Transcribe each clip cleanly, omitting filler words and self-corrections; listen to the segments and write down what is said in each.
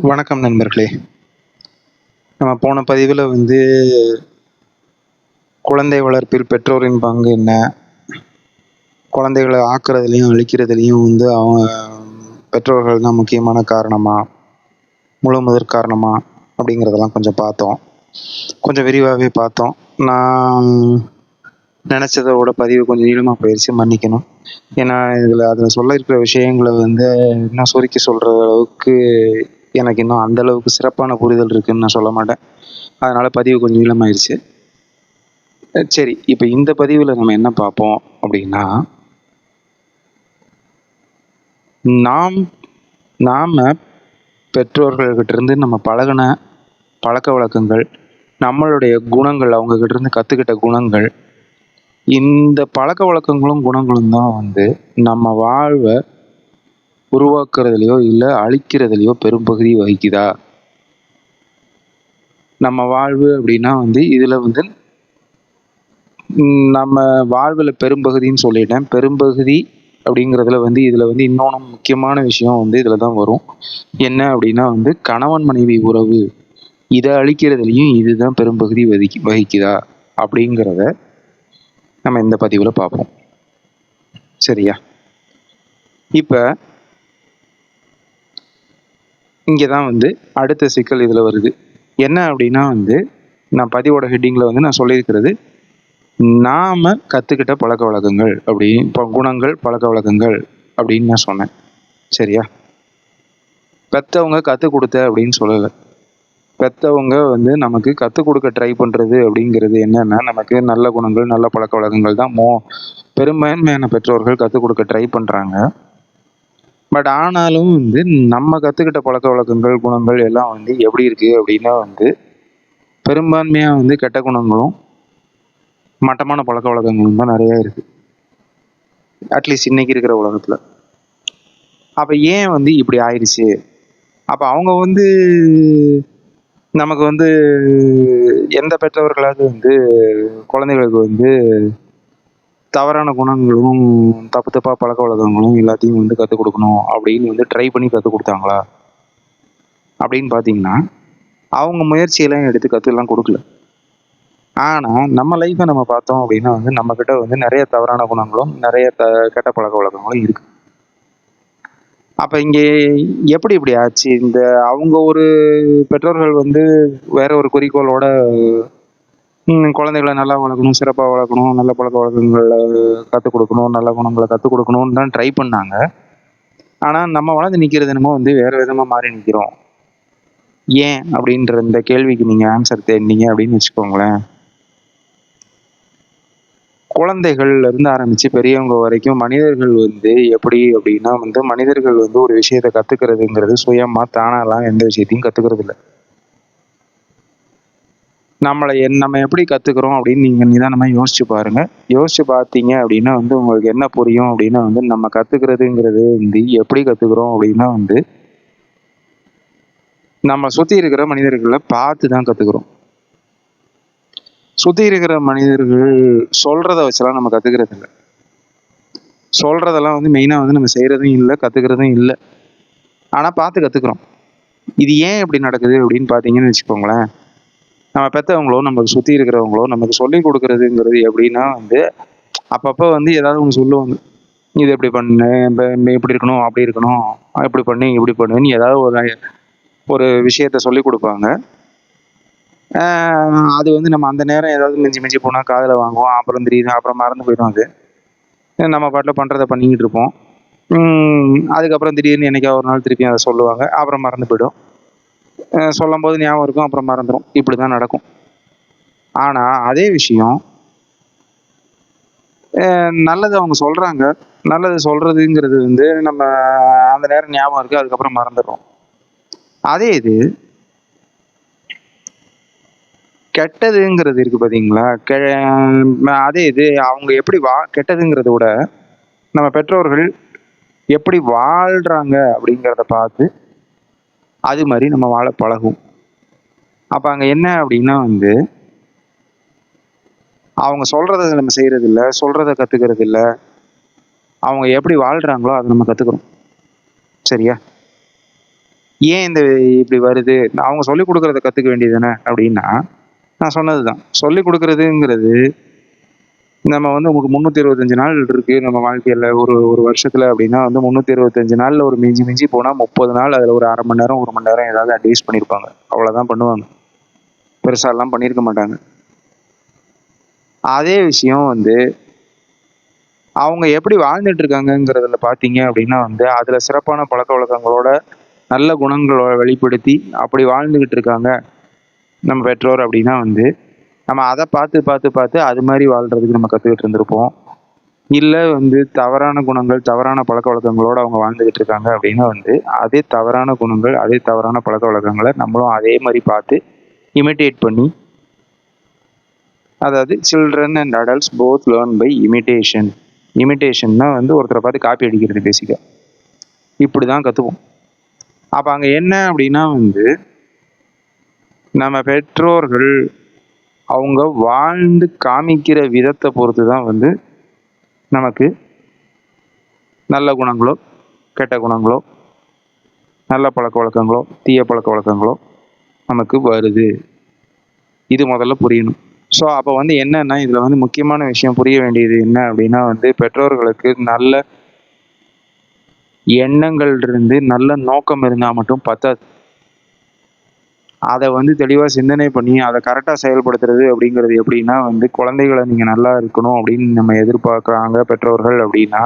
வணக்கம் நண்பர்களே. நம்ம போன பதிவில் குழந்தை வளர்ப்பில் பெற்றோரின் பங்கு என்ன, குழந்தைகளை ஆக்குறதுலையும் அழிக்கிறதுலையும் அவங்க பெற்றோர்கள் தான் முக்கியமான காரணமா, முழு முதற் காரணமா அப்படிங்கிறதெல்லாம் கொஞ்சம் பார்த்தோம். கொஞ்சம் விரிவாகவே பார்த்தோம். நான் நினச்சதோட பதிவு கொஞ்சம் நீளமாக போயிடுச்சு, மன்னிக்கணும். ஏன்னா அதில் சொல்ல இருக்கிற விஷயங்களை இன்னும் சுருக்கி சொல்கிற அளவுக்கு எனக்கு இன்னும் அந்த அளவுக்கு சிறப்பான புரிதல் இருக்குன்னு நான் சொல்ல மாட்டேன். அதனால பதிவு கொஞ்சம் நீளமாயிருச்சு. சரி, இப்போ இந்த பதிவில் நம்ம என்ன பார்ப்போம் அப்படின்னா, நாம பெற்றோர்கள்கிட்ட இருந்து நம்ம பழகின பழக்க வழக்கங்கள், நம்மளுடைய குணங்கள், அவங்க கிட்ட இருந்து கற்றுக்கிட்ட குணங்கள், இந்த பழக்க வழக்கங்களும் குணங்களும் தான் நம்ம வாழ்வை உருவாக்குறதுலையோ இல்லை அழிக்கிறதுலையோ பெரும்பகுதி வகிக்குதா. நம்ம வாழ்வு அப்படின்னா இதில் நம்ம வாழ்வில் பெரும்பகுதின்னு சொல்லிட்டேன். பெரும்பகுதி அப்படிங்கிறதுல இதில் இன்னொன்று முக்கியமான விஷயம் இதில் தான் வரும். என்ன அப்படின்னா கணவன் மனைவி உறவு, இதை அழிக்கிறதுலையும் இதுதான் பெரும்பகுதி வகிக்குதா அப்படிங்கிறத நம்ம இந்த பதிவில் பார்ப்போம். சரியா? இப்போ இங்கே தான் அடுத்த சிக்கல் இதில் வருது. என்ன அப்படின்னா நான் பதிவோட ஹெட்டிங்கில் நான் சொல்லியிருக்கிறது, நாம் கற்றுக்கிட்ட பழக்க வழக்கங்கள் இப்போ குணங்கள் பழக்க வழக்கங்கள் அப்படின்னு நான் சொன்னேன். சரியா? பெற்றவங்க கற்றுக் கொடுத்த அப்படின்னு சொல்லலை. பெற்றவங்க நமக்கு கற்றுக் கொடுக்க ட்ரை பண்ணுறது அப்படிங்கிறது என்னென்னா, நமக்கு நல்ல குணங்கள் நல்ல பழக்க வழக்கங்கள் தான் பெரும்பான்மையான பெற்றோர்கள் கற்றுக் கொடுக்க ட்ரை பண்ணுறாங்க. பட் ஆனாலும் நம்ம கற்றுக்கிட்ட பழக்க வழக்கங்கள் குணங்கள் எல்லாம் எப்படி இருக்குது அப்படின்னா பெரும்பான்மையாக கெட்ட குணங்களும் மட்டமான பழக்க வழக்கங்களும் தான் நிறையா இருக்குது, அட்லீஸ்ட் இன்னைக்கு இருக்கிற உலகத்தில். அப்போ ஏன் இப்படி ஆயிடுச்சு? அப்போ அவங்க நமக்கு எந்த பெற்றவர்களாவது குழந்தைகளுக்கு தவறான குணங்களும் தப்பாக பழக்க வழக்கங்களும் எல்லாத்தையும் கற்றுக் கொடுக்கணும் அப்படின்னு ட்ரை பண்ணி கற்றுக் கொடுத்தாங்களா அப்படின்னு பார்த்தீங்கன்னா, அவங்க முயற்சியெல்லாம் எடுத்து கற்றுலாம் கொடுக்கல. ஆனால் நம்ம லைஃப்பை நம்ம பார்த்தோம் அப்படின்னா நம்மக்கிட்ட நிறைய தவறான குணங்களும் நிறைய கெட்ட பழக்க வழக்கங்களும் இருக்குது. அப்போ இங்கே எப்படி இப்படி ஆச்சு? அவங்க ஒரு பெற்றோர்கள் வேற ஒரு குறிக்கோளோட குழந்தைகளை நல்லா வளர்க்கணும், சிறப்பாக வளர்க்கணும், நல்ல பழக்க வழக்கங்களை கற்றுக் கொடுக்கணும், நல்ல குணங்களை கற்றுக் கொடுக்கணும்னு தான் ட்ரை பண்ணாங்க. ஆனால் நம்ம வளர்ந்து நிற்கிறது என்னமோ வேறு விதமாக மாறி நிற்கிறோம். ஏன் அப்படின்ற இந்த கேள்விக்கு நீங்கள் ஆன்சர் தேடினீங்க அப்படின்னு வச்சுக்கோங்களேன், குழந்தைகள்ல இருந்து ஆரம்பிச்சு பெரியவங்க வரைக்கும் மனிதர்கள் எப்படி அப்படின்னா மனிதர்கள் ஒரு விஷயத்தை கத்துக்கிறதுங்கிறது சுயமா தானாலாம் எந்த விஷயத்தையும் கத்துக்கிறது இல்லை. நம்ம எப்படி கத்துக்கிறோம் அப்படின்னு நீங்க நிதானமா யோசிச்சு பாருங்க. யோசிச்சு பார்த்தீங்க அப்படின்னா உங்களுக்கு என்ன புரியும் அப்படின்னா நம்ம கத்துக்கிறதுங்கிறது எப்படி கத்துக்கிறோம் அப்படின்னா நம்ம சுத்தி இருக்கிற மனிதர்களை பார்த்து தான் கத்துக்கிறோம். சுத்தி இருக்கிற மனிதர்கள் சொல்றத வச்செல்லாம் நம்ம கத்துக்கிறது இல்லை. சொல்றதெல்லாம் மெயினா நம்ம செய்யறதும் இல்லை, கத்துக்கிறதும் இல்லை. ஆனா பார்த்து கத்துக்கிறோம். இது ஏன் இப்படி நடக்குது அப்படின்னு பார்த்தீங்கன்னு வச்சுக்கோங்களேன், நம்ம பெற்றவங்களோ நமக்கு சுற்றி இருக்கிறவங்களோ நமக்கு சொல்லி கொடுக்கறதுங்கிறது எப்படின்னா அப்பப்போ ஏதாவது ஒன்று சொல்லுவாங்க. இது எப்படி பண்ணு, இப்படி இருக்கணும், அப்படி இருக்கணும், இப்படி பண்ணு இப்படி பண்ணுன்னு ஏதாவது ஒரு விஷயத்த சொல்லி கொடுப்பாங்க. அது நம்ம அந்த நேரம் ஏதாவது மிஞ்சி போனால் காதில் வாங்குவோம். அப்புறம் தெரியுது, அப்புறம் மறந்து போயிடும். அது நம்ம பாட்டில் பண்ணுறதை பண்ணிக்கிட்டு இருப்போம். அதுக்கப்புறம் திடீர்னு என்னைக்காவது ஒரு நாள் திருப்பியும் அதை சொல்லுவாங்க, அப்புறம் மறந்து போயிடும். சொல்லும் போது ஞாபகம் இருக்கும், அப்புறம் மறந்துடும். இப்படி தான் நடக்கும். ஆனால் அதே விஷயம் நல்லது அவங்க சொல்கிறாங்க, நல்லது சொல்கிறதுங்கிறது நம்ம அந்த நேரம் ஞாபகம் இருக்குது, அதுக்கப்புறம் மறந்துடுறோம். அதே இது கெட்டதுங்கிறது இருக்குது பார்த்தீங்களா, அதே இது அவங்க எப்படி கெட்டதுங்கிறத விட நம்ம பெற்றோர்கள் எப்படி வாழ்கிறாங்க அப்படிங்கிறத பார்த்து அது மாதிரி நம்ம வாழ பழகும். அப்போ அங்கே என்ன அப்படின்னா அவங்க சொல்கிறத நம்ம செய்கிறது இல்லை, சொல்கிறத கற்றுக்கிறது இல்லை, அவங்க எப்படி வாழ்கிறாங்களோ அதை நம்ம கற்றுக்குறோம். சரியா? ஏன் இப்படி வருது? அவங்க சொல்லிக் கொடுக்கறத கத்துக்க வேண்டியது தானே அப்படின்னா, நான் சொன்னதுதான். சொல்லிக் கொடுக்கறதுங்கிறது நம்ம வந்து உங்களுக்கு 365 நாள் இருக்கு நம்ம வாழ்க்கையில ஒரு வருஷத்துல அப்படின்னா வந்து 365 நாள்ல ஒரு மிஞ்சி மிஞ்சி போனா 30 நாள் அதுல ஒரு 1/2 மணி நேரம் 1 மணி நேரம் ஏதாவது அட்வைஸ் பண்ணியிருப்பாங்க. அவ்வளவுதான் பண்ணுவாங்க. பெருசா எல்லாம் பண்ணியிருக்க மாட்டாங்க. அதே விஷயம் வந்து அவங்க எப்படி வாழ்ந்துட்டு இருக்காங்கங்கிறதுல பார்த்தீங்க அப்படின்னா வந்து அதுல சிறப்பான பழக்கவழக்கங்களோட நல்ல குணங்கள வெளிப்படுத்தி அப்படி வாழ்ந்துகிட்டு இருக்காங்க நம்ம பெற்றோர் அப்படின்னா வந்து நம்ம அத பார்த்து பார்த்து பார்த்து அது மாரி வாழ்றதுக்கு நம்ம கத்துக்கிட்டு இருந்திருப்போம். இல்ல வந்து தவறான குணங்கள், தவறான பழக்கவழக்கங்களோட அவங்க வாழ்ந்துகிட்டு இருக்காங்க அப்படின்னா வந்து அதே தவறான குணங்கள், அதே தவறான பழக்கவழக்கங்கள நம்மளும் அதே மாரி பார்த்து இமிட்டேட் பண்ணி அதாவது children and adults both learn by imitation. இமிட்டேஷன்னா வந்து ஒருத்தர பார்த்து காப்பி அடிக்கிறது பேசிக்கா. இப்படிதான் கத்துப்போம். அப்ப அங்க என்ன அப்படின்னா வந்து நம்ம பெற்றோர்கள் அவங்க வாழ்ந்து காமிக்கிற விதத்த பொறுத்து தான் வந்து நமக்கு நல்ல குணங்களோ, கெட்ட குணங்களோ, நல்ல பழக்கவழக்கங்களோ, தீய பழக்கவழக்கங்களோ நமக்கு வருது. இது முதல்ல புரியணும். ஸோ அப்ப வந்து என்னன்னா, இதுல வந்து முக்கியமான விஷயம் புரிய வேண்டியது என்ன அப்படின்னா வந்து பெற்றோர்களுக்கு நல்ல எண்ணங்கள் இருந்து, நல்ல நோக்கம் இருந்தா மட்டும் பத்தாது. அத வந்து தெளிவா சிந்தனை பண்ணி, அத கரெக்ட்டா செயல்படுத்துறது அப்படிங்கிறது எப்படின்னா வந்து, குழந்தைகள நீங்க நல்லா இருக்கணும் அப்படின்னு நம்ம எதிர்பார்க்குறாங்க பெற்றோர்கள் அப்படின்னா,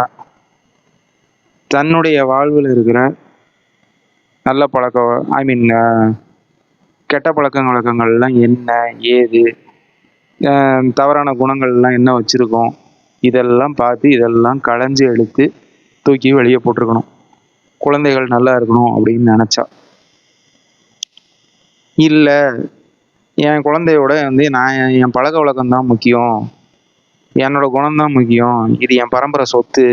தன்னுடைய வாழ்வுல இருக்கிற நல்ல ஐ மீன் கெட்ட பழக்கவழக்கங்கள்லாம் என்ன? ஏது? தவறான குணங்கள்லாம் என்ன வச்சிருக்கோம்? இதெல்லாம் பார்த்து, இதெல்லாம் களைஞ்சு எடுத்து தூக்கி வெளிய போட்டுருக்கணும். குழந்தைகள் நல்லா இருக்கணும் அப்படின்னு நெனச்சா. இல்ல, என் குழந்தையோட வந்து நான் என் பழக்கவழக்கம் தான் முக்கியம். என்னோட குணம் தான் முக்கியம். இது என் பரம்பரை சொத்து.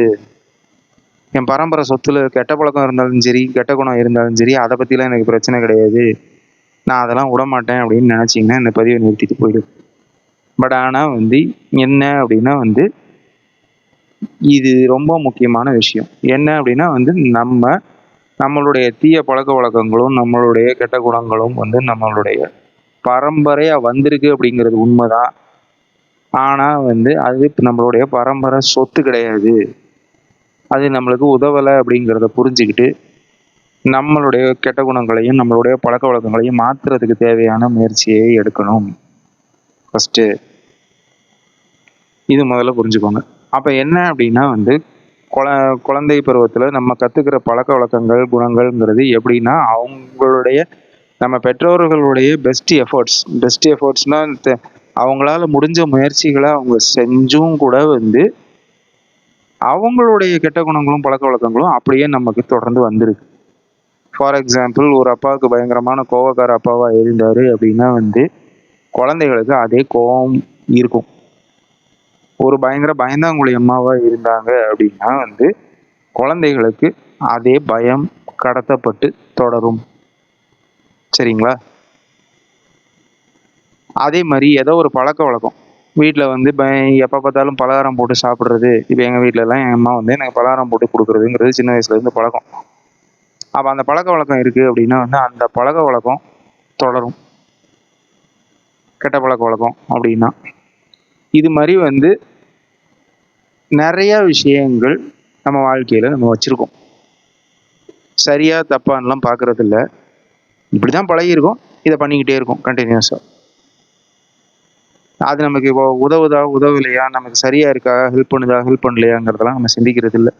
என் பரம்பரை சொத்துல கெட்ட பழக்கம் இருந்தாலும் சரி, கெட்ட குணம் இருந்தாலும் சரி, அத பத்திலாம் எனக்கு பிரச்சனை கிடையாது. நான் அதெல்லாம் விடமாட்டேன் அப்படின்னு நினைச்சீங்கன்னா, இந்த பதிவை நிறுத்திட்டு போயிடு. பட் ஆனா வந்து என்ன அப்படின்னா வந்து, இது ரொம்ப முக்கியமான விஷயம். என்ன அப்படின்னா வந்து நம்மளுடைய தீய பழக்கவழக்கங்களும், நம்மளுடைய கெட்ட குணங்களும் வந்து நம்மளுடைய பரம்பரையா வந்திருக்கு அப்படிங்கிறது உண்மைதான். ஆனா வந்து அது நம்மளுடைய பரம்பரை சொத்து கிடையாது. அது நம்மளுக்கு உதவல அப்படிங்கிறத புரிஞ்சுக்கிட்டு, நம்மளுடைய கெட்ட குணங்களையும், நம்மளுடைய பழக்கவழக்கங்களையும் மாத்துறதுக்கு தேவையான முயற்சியை எடுக்கணும். ஃபர்ஸ்ட்டு. இது முதல்ல புரிஞ்சுக்கோங்க. அப்ப என்ன அப்படின்னா வந்து, கொழ குழந்தை பருவத்துல நம்ம கத்துக்கிற பழக்கவழக்கங்கள், குணங்கள்ங்கிறது எப்படின்னா, அவங்களுடைய நம்ம பெற்றோர்களுடைய பெஸ்ட் எஃபோர்ட்ஸ்னா அவங்களால முடிஞ்ச முயற்சிகள அவங்க செஞ்சும் கூட வந்து, அவங்களுடைய கெட்ட குணங்களும், பழக்கவழக்கங்களும் அப்படியே நமக்கு தொடர்ந்து வந்திருக்கு. ஃபார் எக்ஸாம்பிள் ஒரு அப்பாவுக்கு பயங்கரமான கோவக்கார அப்பாவா இருந்தாரு அப்படின்னா வந்து, குழந்தைகளுக்கு அதே கோவம் இருக்கும். ஒரு பயங்கர பயந்தாங்குழி அம்மாவா இருந்தாங்க அப்படின்னா வந்து, குழந்தைகளுக்கு அதே பயம் கடத்தப்பட்டு தொடரும். சரிங்களா? அதே மாரி ஏதோ ஒரு பழக்கவழக்கம். வீட்ல வந்து எப்ப பார்த்தாலும் பலகாரம் போட்டு சாப்பிடுறது. இப்ப எங்க வீட்லலாம் என் அம்மா வந்து எனக்கு பலகாரம் போட்டு குடுக்குறதுங்கிறது சின்ன வயசுல இருந்து பழக்கம். அப்ப அந்த பழக்கவழக்கம் இருக்கு அப்படின்னா வந்து, அந்த பழக்கவழக்கம் தொடரும். கெட்ட பழக்கவழக்கம் அப்படின்னா. இது மாரி வந்து நெறைய விஷயங்கள் நம்ம வாழ்க்கையில நம்ம வச்சிருக்கோம். சரியா, தப்பான்னுலாம் பார்க்கறதில்ல. இப்படிதான் பழகியிருக்கோம். இத பண்ணிக்கிட்டே இருக்கோம் கன்டினியூஸா. அது நமக்கு இப்போ உதவுதா, உதவலையா, நமக்கு சரியா இருக்கா, ஹெல்ப் பண்ணுதா, ஹெல்ப் பண்ணலையாங்கிறதெல்லாம் நம்ம சிந்திக்கிறது இல்ல.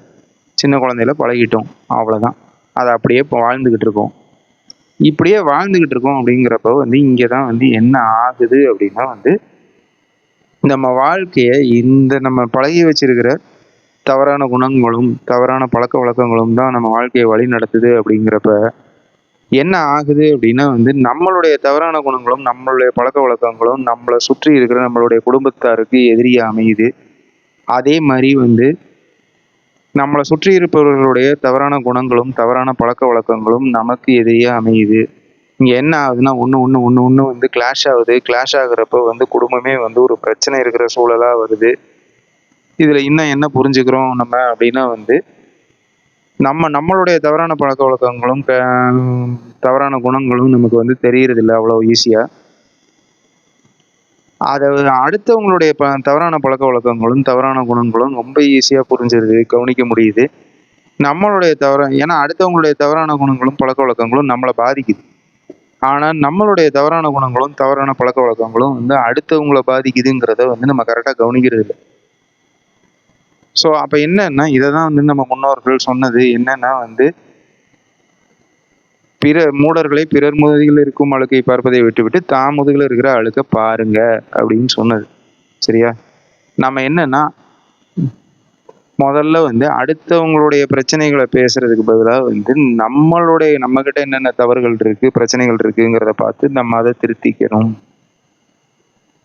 சின்ன குழந்தையில பழகிட்டோம். அவ்வளோதான். அத அப்படியே இப்போ வாழ்ந்துகிட்டு இருக்கோம். இப்படியே வாழ்ந்துகிட்டு இருக்கோம் அப்படிங்கிறப்போ வந்து இங்க தான் வந்து என்ன ஆகுது அப்படின்னா வந்து, நம்ம வாழ்க்கைய நம்ம பழகி வச்சிருக்கிற தவறான குணங்களும், தவறான பழக்கவழக்கங்களும் தான் நம்ம வாழ்க்கைய வழி நடத்துது அப்படிங்கிறப்ப, என்ன ஆகுது அப்படின்னா வந்து, நம்மளுடைய தவறான குணங்களும், நம்மளுடைய பழக்கவழக்கங்களும் நம்மள சுற்றி இருக்கிற நம்மளுடைய குடும்பத்தாருக்கு எதிரியா அமையுது. அதே மாரி வந்து நம்மள சுற்றி இருப்பவர்களுடைய தவறான குணங்களும், தவறான பழக்கவழக்கங்களும் நமக்கு எதிரியா அமையுது. இங்க என்ன ஆகுதுன்னா, ஒண்ணு வந்து கிளாஷ் ஆகுது. கிளாஷ் ஆகுறப்ப வந்து குடும்பமே வந்து ஒரு பிரச்சனை இருக்கிற சூழலா வருது. இதுல இன்னும் என்ன புரிஞ்சுக்கிறோம் நம்ம அப்படின்னா வந்து, நம்மளுடைய தவறான பழக்க வழக்கங்களும் தவறான குணங்களும் நமக்கு வந்து தெரியறது இல்லை அவ்வளோ ஈஸியா. அதை அடுத்தவங்களுடைய தவறான பழக்க வழக்கங்களும் தவறான குணங்களும் ரொம்ப ஈஸியா புரிஞ்சிருது, கவனிக்க முடியுது. நம்மளுடைய ஏன்னா அடுத்தவங்களுடைய தவறான குணங்களும் பழக்க வழக்கங்களும் நம்மளை பாதிக்குது. ஆனா நம்மளுடைய தவறான குணங்களும் தவறான பழக்க வழக்கங்களும் வந்து அடுத்தவங்களை பாதிக்குதுங்கிறத வந்து நம்ம கரெக்டா கவனிக்கிறது இல்லை. ஸோ அப்ப என்னன்னா, இதை தான் வந்து நம்ம முன்னோர்கள் சொன்னது என்னன்னா வந்து, மூடர்களை பிறர் முதுகில் இருக்கும் அழுக்கை பார்ப்பதை விட்டுவிட்டு தாம் முதுகில் இருக்கிற அழுக்க பாருங்க அப்படின்னு சொன்னது. சரியா? நம்ம என்னன்னா, முதல்ல வந்து அடுத்தவங்களுடைய பிரச்சனைகளை பேசுறதுக்கு பதிலாக வந்து நம்ம கிட்ட என்னென்ன தவறுகள் இருக்கு, பிரச்சனைகள் இருக்குங்கிறத பார்த்து நம்ம அதை திருத்திக்கணும்.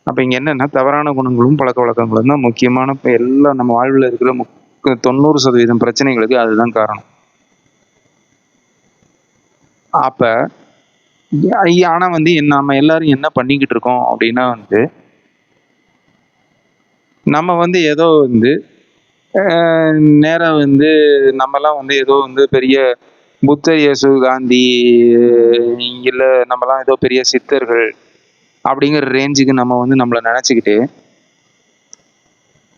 அப்ப இங்க என்னன்னா, தவறான குணங்களும் பழக்க வழக்கங்களும் தான் முக்கியமான எல்லாம் நம்ம வாழ்வில் இருக்கிற 90% பிரச்சனைகளுக்கு அதுதான் காரணம். அப்ப ஆனா வந்து நம்ம எல்லாரும் என்ன பண்ணிக்கிட்டு இருக்கோம் அப்படின்னா வந்து, நம்ம வந்து ஏதோ வந்து நேரம் வந்து நம்மலாம் வந்து ஏதோ வந்து பெரிய புத்தர், இயேசு, காந்தி, இல்ல நம்மலாம் ஏதோ பெரிய சித்தர்கள் அப்படிங்கிற ரேஞ்சுக்கு நம்ம வந்து நம்மளை நினைச்சுக்கிட்டு,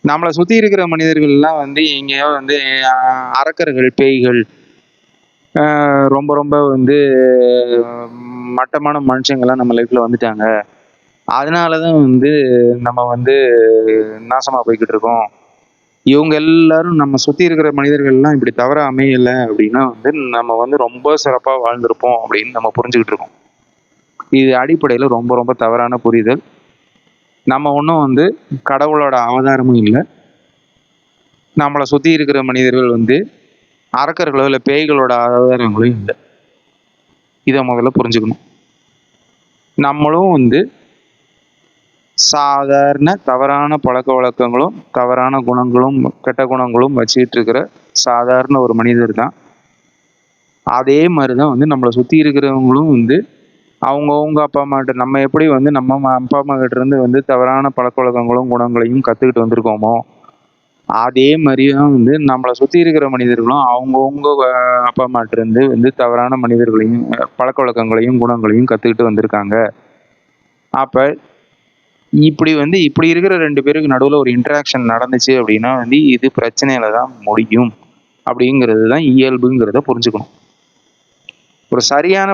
நம்மளை சுத்தி இருக்கிற மனிதர்கள்லாம் வந்து எங்கேயோ வந்து அரக்கர்கள், பேய்கள், ரொம்ப ரொம்ப வந்து மட்டமான மனுஷங்கள்லாம் நம்ம லைஃப்ல வந்துட்டாங்க, அதனாலதான் வந்து நம்ம வந்து நாசமா போய்கிட்டு இருக்கோம், இவங்க எல்லாரும் நம்ம சுத்தி இருக்கிற மனிதர்கள்லாம் இப்படி தவற அமையல அப்படின்னா வந்து நம்ம வந்து ரொம்ப சிறப்பா வாழ்ந்திருப்போம் அப்படின்னு நம்ம புரிஞ்சுக்கிட்டு இருக்கோம். இது அடிப்படையில ரொம்ப ரொம்ப தவறான புரிதல். நம்ம ஒன்றும் வந்து கடவுளோட அவதாரமும் இல்லை. நம்மளை சுத்தி இருக்கிற மனிதர்கள் வந்து அரக்கர்களோ இல்லை பேய்களோட அவதாரங்களும் இல்லை. இதை முதல்ல புரிஞ்சுக்கணும். நம்மளும் வந்து சாதாரண தவறான பழக்க வழக்கங்களும் தவறான குணங்களும் கெட்ட குணங்களும் வச்சுக்கிட்டு இருக்கிற சாதாரண ஒரு மனிதர் தான். அதே மாதிரிதான் வந்து நம்மளை சுத்தி இருக்கிறவங்களும் வந்து அவங்கவுங்க அப்பா அம்மாட்ட நம்ம எப்படி வந்து நம்ம அப்பா அம்மா கிட்ட இருந்து வந்து தவறான பழக்க வழக்கங்களும் குணங்களையும் கத்துக்கிட்டு வந்திருக்கோமோ, அதே மாதிரிதான் வந்து நம்மளை சுத்தி இருக்கிற மனிதர்களும் அவங்கவுங்க அப்பா அம்மாட்ட இருந்து வந்து தவறான மனிதர்களையும் பழக்க வழக்கங்களையும் குணங்களையும் கத்துக்கிட்டு வந்திருக்காங்க. அப்ப இப்படி இருக்கிற 2 பேருக்கு நடுவில் ஒரு இன்ட்ராக்ஷன் நடந்துச்சு அப்படின்னா வந்து இது பிரச்சனையில தான் முடியும் அப்படிங்கிறது தான் இயல்புங்கிறத புரிஞ்சுக்கணும். ஒரு சரியான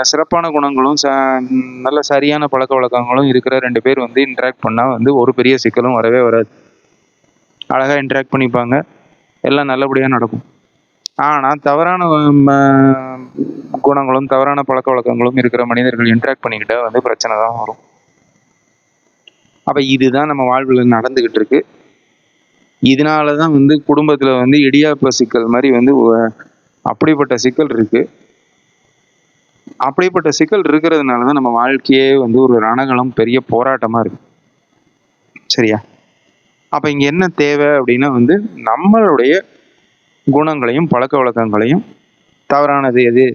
சிறப்பான குணங்களும் நல்ல சரியான பழக்க வழக்கங்களும் இருக்கிற 2 பேர் வந்து இன்ட்ராக்ட் பண்ணா வந்து ஒரு பெரிய சிக்கலும் வரவே வராது. அழகா இன்ட்ராக்ட் பண்ணிப்பாங்க, எல்லாம் நல்லபடியா நடக்கும். ஆனா தவறான குணங்களும் தவறான பழக்க வழக்கங்களும் இருக்கிற மனிதர்கள் இன்ட்ராக்ட் பண்ணிக்கிட்டா வந்து பிரச்சனை தான் வரும். அப்ப இதுதான் நம்ம வாழ்வில் நடந்துகிட்டு இருக்கு. இதனாலதான் வந்து குடும்பத்துல வந்து இடியாப்ப சிக்கல் மாதிரி வந்து அப்படிப்பட்ட சிக்கல் இருக்கு. அப்படிப்பட்ட சிக்கல் இருக்கிறதுனாலதான் நம்ம வாழ்க்கையே வந்து ஒரு ரணகளம், பெரிய போராட்டமா இருக்கு. சரியா? அப்ப இங்க என்ன தேவை அப்படின்னா வந்து நம்மளுடைய குணங்களையும் பழக்க வழக்கங்களையும் தவறானது எது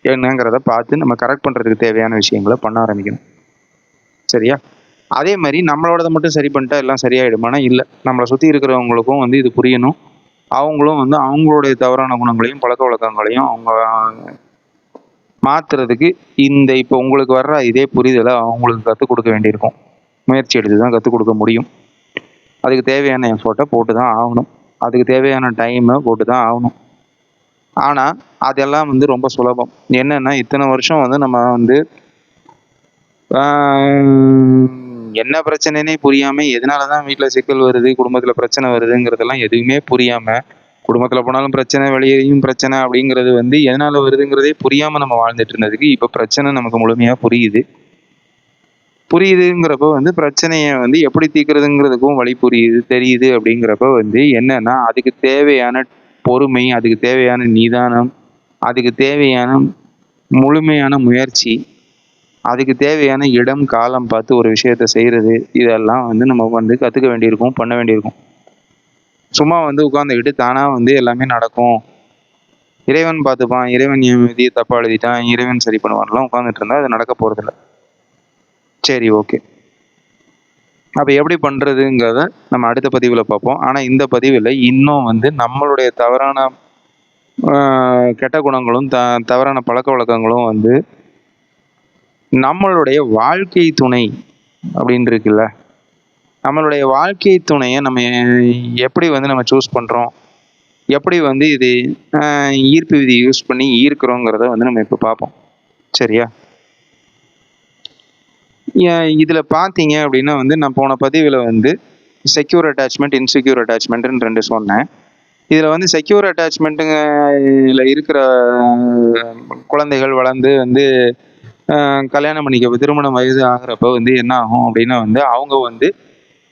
என்னங்கிறத பார்த்து நம்ம கரெக்ட் பண்றதுக்கு தேவையான விஷயங்களை பண்ண ஆரம்பிக்கணும். சரியா? அதே மாதிரி நம்மளோடதை மட்டும் சரி பண்ணிட்டா எல்லாம் சரியாயிடுமானா இல்லை. நம்மளை சுற்றி இருக்கிறவங்களுக்கும் வந்து இது புரியணும். அவங்களும் வந்து அவங்களுடைய தவறான குணங்களையும் பழக்க வழக்கங்களையும் அவங்க மாத்துறதுக்கு இப்போ உங்களுக்கு வர்ற இதே புரிதலை அவங்களுக்கு கற்றுக் கொடுக்க வேண்டியிருக்கும். முயற்சி எடுத்து தான் கற்றுக் கொடுக்க முடியும். அதுக்கு தேவையான எஃபோர்ட்டை போட்டு தான் ஆகணும். அதுக்கு தேவையான டைமை போட்டு தான் ஆகணும். ஆனால் அதெல்லாம் வந்து ரொம்ப சுலபம். என்னன்னா இத்தனை வருஷம் வந்து நம்ம வந்து என்ன பிரச்சனைனே புரியாம எதனாலதான் வீட்டுல சிக்கல் வருது, குடும்பத்துல பிரச்சனை வருதுங்கிறதெல்லாம் எதுவுமே புரியாம, குடும்பத்துல போனாலும் பிரச்சனை, வெளியேயும் பிரச்சனை அப்படிங்கிறது வந்து எதனால வருதுங்கிறதே புரியாம நம்ம வாழ்ந்துட்டு இருந்ததுக்கு இப்ப பிரச்சனை நமக்கு முழுமையா புரியுதுங்கிறப்ப வந்து பிரச்சனைய வந்து எப்படி தீர்க்கிறதுங்கிறதுக்கும் வழி தெரியுது. அப்படிங்கிறப்ப வந்து என்னன்னா அதுக்கு தேவையான பொறுமை, அதுக்கு தேவையான நிதானம், அதுக்கு தேவையான முழுமையான முயற்சி, அதுக்கு தேவையான இடம் காலம் பார்த்து ஒரு விஷயத்த செய்யறது, இதெல்லாம் வந்து நம்ம வந்து கத்துக்க வேண்டியிருக்கும், பண்ண வேண்டியிருக்கும். சும்மா வந்து உட்காந்துக்கிட்டு தானா வந்து எல்லாமே நடக்கும், இறைவன் பார்த்துப்பான், இறைவன் என் விதியை தப்பா எழுதிட்டான், இறைவன் சரி பண்ணுவான்லாம் உட்காந்துட்டு இருந்தா அது நடக்க போறதில்ல. சரி, ஓகே. அப்ப எப்படி பண்றதுங்கிறத நம்ம அடுத்த பதிவுல பார்ப்போம். ஆனா இந்த பதிவுல இன்னும் வந்து நம்மளுடைய தவறான கெட்ட குணங்களும் தவறான பழக்க வழக்கங்களும் வந்து நம்மளுடைய வாழ்க்கை துணை அப்படின்னு இருக்குல்ல, நம்மளுடைய வாழ்க்கை துணையை நம்ம எப்படி வந்து நம்ம சூஸ் பண்ணுறோம், எப்படி வந்து இது ஈர்ப்பு விதி யூஸ் பண்ணி ஈர்க்கிறோங்கிறத வந்து நம்ம இப்போ பார்ப்போம். சரியா? இதில் பார்த்தீங்க அப்படின்னா வந்து நான் போன பதிவில் வந்து செக்யூர் அட்டாச்மெண்ட், இன்செக்யூர் அட்டாச்மெண்ட்டுன்னு 2 சொன்னேன். இதில் வந்து செக்யூர் அட்டாச்மெண்ட்டுல இருக்கிற குழந்தைகள் வளர்ந்து வந்து கல்யாணம் பண்ணிக்க திருமணம் வயது ஆகிறப்ப வந்து என்ன ஆகும் அப்படின்னா வந்து அவங்க வந்து